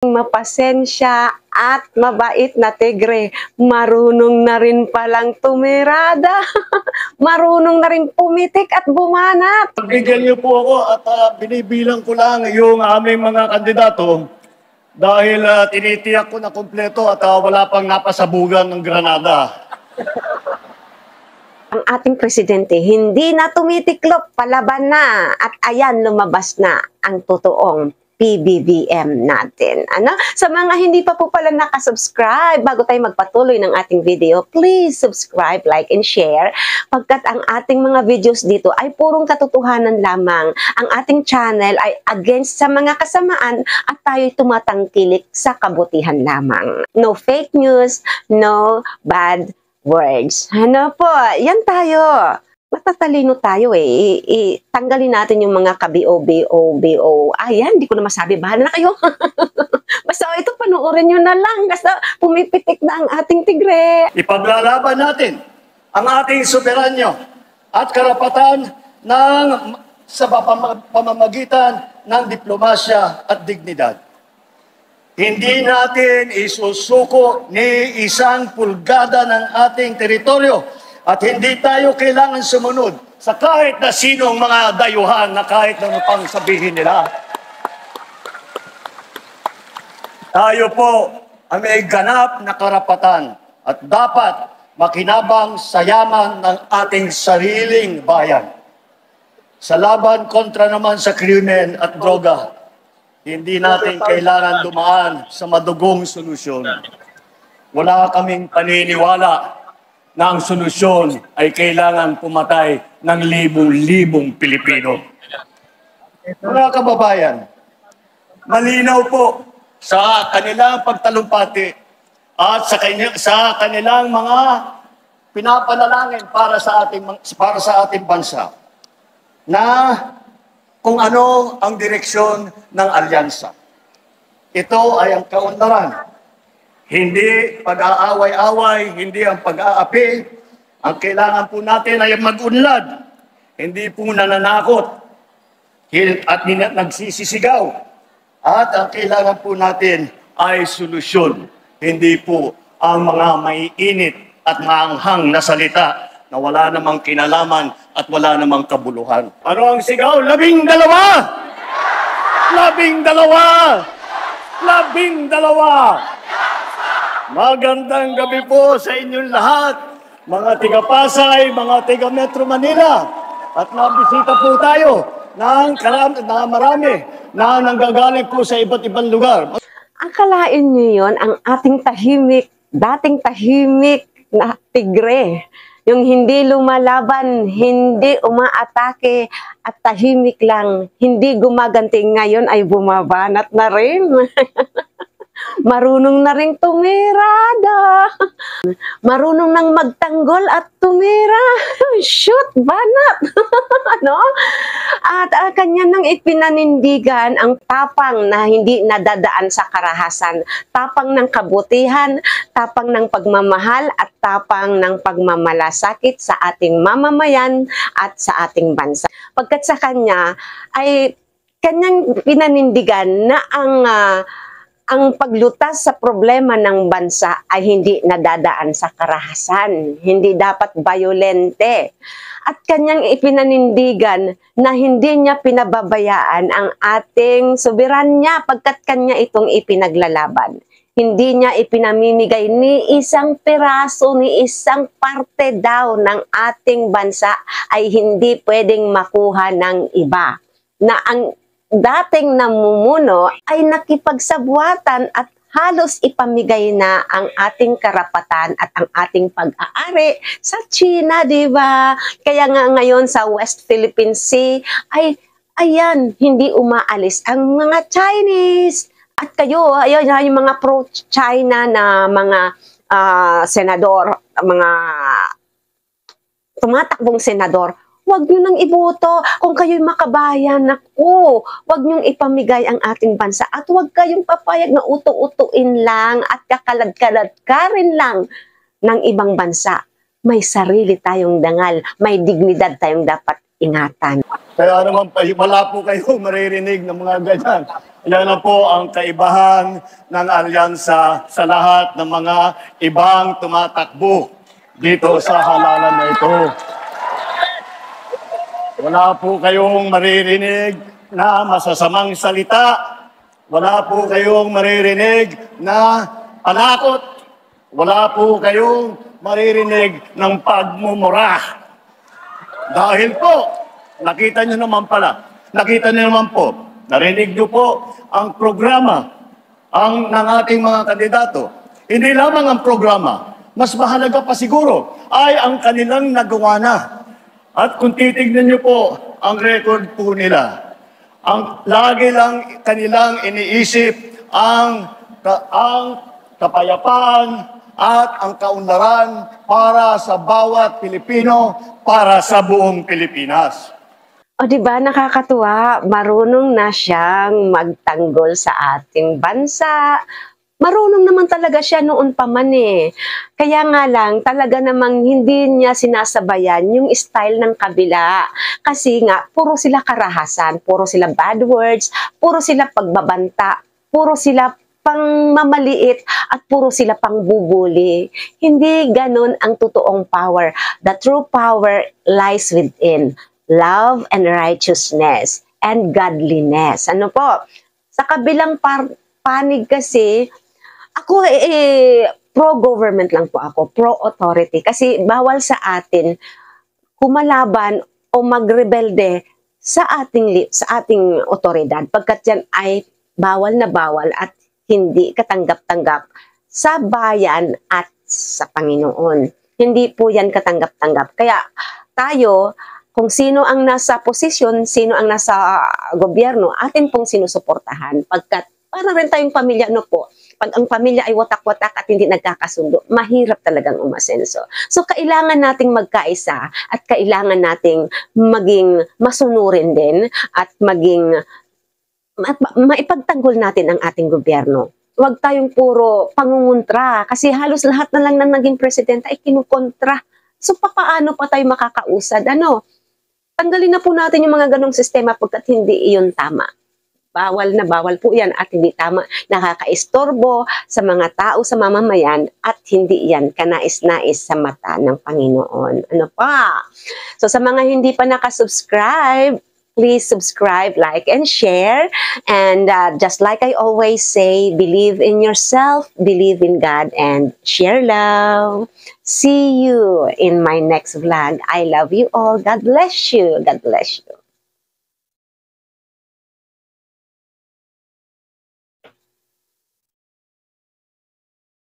mapasensya at mabait na tigre. Marunong na rin palang tumirada. Marunong na rin pumitik at bumanat. Bigyan niyo po ako at binibilang ko lang yung aming mga kandidato dahil tinitiyak ko na kumpleto at wala pang napasabugan ng granada. Ang ating presidente hindi na tumitiklop, palaban na. At ayan, lumabas na ang totoong PBBM natin. Ano? Sa mga hindi pa po pala nakasubscribe, bago tayo magpatuloy ng ating video, please subscribe, like, and share. Pagkat ang ating mga videos dito ay purong katotohanan lamang. Ang ating channel ay against sa mga kasamaan at tayo'y tumatangkilik sa kabutihan lamang. No fake news, no bad words. Ano po? Yan tayo. Matatalino tayo eh. Tanggalin natin yung mga ka-BO. Ayan, hindi ko na masabi. Bahala na kayo. Basta ito, panoorin nyo na lang. Basta pumipitik na ang ating tigre. Ipaglalaban natin ang ating soberanyo at karapatan sa pamamagitan ng diplomasya at dignidad. Hindi natin isusuko ni isang pulgada ng ating teritoryo at hindi tayo kailangan sumunod sa kahit na sinong mga dayuhan na kahit na pang sabihin nila. Tayo po ay may ganap na karapatan at dapat makinabang sa yaman ng ating sariling bayan. Sa laban kontra naman sa krimen at droga, hindi natin kailangan dumaan sa madugong solusyon. Wala kaming paniniwala na ang solusyon ay kailangan pumatay ng libong-libong Pilipino. Mga kababayan, malinaw po sa kanilang pagtalumpati at sa kanilang mga pinapanalangin para sa ating bansa na kung ano ang direksyon ng alyansa. Ito ay ang kaunlaran. Hindi pag-aaway-away, hindi ang pag-aapi. Ang kailangan po natin ay mag-unlad. Hindi po nananakot at nagsisisigaw. At ang kailangan po natin ay solusyon. Hindi po ang mga maiinit at maanghang na salita na wala namang kinalaman at wala namang kabuluhan. Ano ang sigaw? 12! 12! 12! Magandang gabi po sa inyong lahat, mga tiga-Pasay, mga tiga-Metro Manila. At nabisita po tayo ng marami na nanggagaling po sa iba't ibang lugar. Akalain nyo yun, ang ating dating tahimik na tigre. Yung hindi lumalaban, hindi umaatake, at tahimik lang, hindi gumaganti, ngayon ay bumabanat na rin. Marunong na ring tumirada. Marunong nang magtanggol at tumira. Shoot, banat. Ano? At kanya nang ipinanindigan ang tapang na hindi nadadaan sa karahasan. Tapang ng kabutihan, tapang ng pagmamahal, at tapang ng pagmamalasakit sa ating mamamayan at sa ating bansa. Pagkat sa kanya ay kanyang pinanindigan na ang paglutas sa problema ng bansa ay hindi nadadaan sa karahasan, hindi dapat bayolente. At kanyang ipinanindigan na hindi niya pinababayaan ang ating soberanya pagkat kanya itong ipinaglalaban. Hindi niya ipinamimigay ni isang piraso, ni isang parte daw ng ating bansa ay hindi pwedeng makuha ng iba. Na ang dating namumuno ay nakipagsabuatan at halos ipamigay na ang ating karapatan at ang ating pag-aari sa China, di ba? Kaya nga ngayon sa West Philippine Sea ay ayan, hindi umaalis ang mga Chinese. At kayo, ayan, yung mga pro-China na mga senador, mga tumatakbong senador, huwag nyo nang iboto kung kayo'y makabayan. Naku, huwag nyong ipamigay ang ating bansa at huwag kayong papayag na uto-utuin lang at kakalad-kalad ka rin lang ng ibang bansa. May sarili tayong dangal, may dignidad tayong dapat ingatan. Kaya naman, wala po kayo maririnig ng mga ganyan. Yan na po ang kaibahan ng alyansa sa lahat ng mga ibang tumatakbo dito sa halalan na ito. Wala po kayong maririnig na masasamang salita. Wala po kayong maririnig na panakot. Wala po kayong maririnig ng pagmumura. Dahil po, nakita nyo naman pala, nakita nyo naman po, narinig nyo po ang programa ng ating mga kandidato. Hindi lamang ang programa, mas mahalaga pa siguro ay ang kanilang nagawa na. At kung titignan nyo po ang record po nila, ang lagi lang kanilang iniisip ang kapayapaan at ang kaunlaran para sa bawat Pilipino, para sa buong Pilipinas. O di ba nakakatuwa, marunong na siyang magtanggol sa ating bansa. Marunong naman talaga siya noon pa man eh. Kaya nga lang, talaga namang hindi niya sinasabayan yung style ng kabila. Kasi nga, puro sila karahasan, puro sila bad words, puro sila pagbabanta, puro sila pang mamaliit at puro sila pang bubuli. Hindi ganon ang totoong power. The true power lies within love and righteousness and godliness. Ano po? Sa kabilang panig kasi, ako pro-government lang po ako, pro-authority. Kasi bawal sa atin kumalaban o magrebelde sa ating otoridad. Pagkat yan ay bawal na bawal at hindi katanggap-tanggap sa bayan at sa Panginoon. Hindi po yan katanggap-tanggap. Kaya tayo, kung sino ang nasa posisyon, sino ang nasa gobyerno, atin pong sinusuportahan. Pagkat para rin tayong pamilya, ano po, pag ang pamilya ay watak-watak at hindi nagkakasundo, mahirap talagang umasenso. So, kailangan nating magkaisa at kailangan nating maging masunurin din at maging maipagtanggol natin ang ating gobyerno. Huwag tayong puro pangungontra kasi halos lahat na lang na naging presidente ay kinukontra. So, paano pa tayo makakausad? Tanggalin na po natin yung mga ganong sistema pagkat hindi iyon tama. Bawal na bawal po yan at hindi tama, nakakaistorbo sa mga tao, sa mamamayan at hindi yan kanais-nais sa mata ng Panginoon. Ano pa? So sa mga hindi pa nakasubscribe, please subscribe, like, and share. And just like I always say, believe in yourself, believe in God, and share love. See you in my next vlog. I love you all. God bless you. God bless you.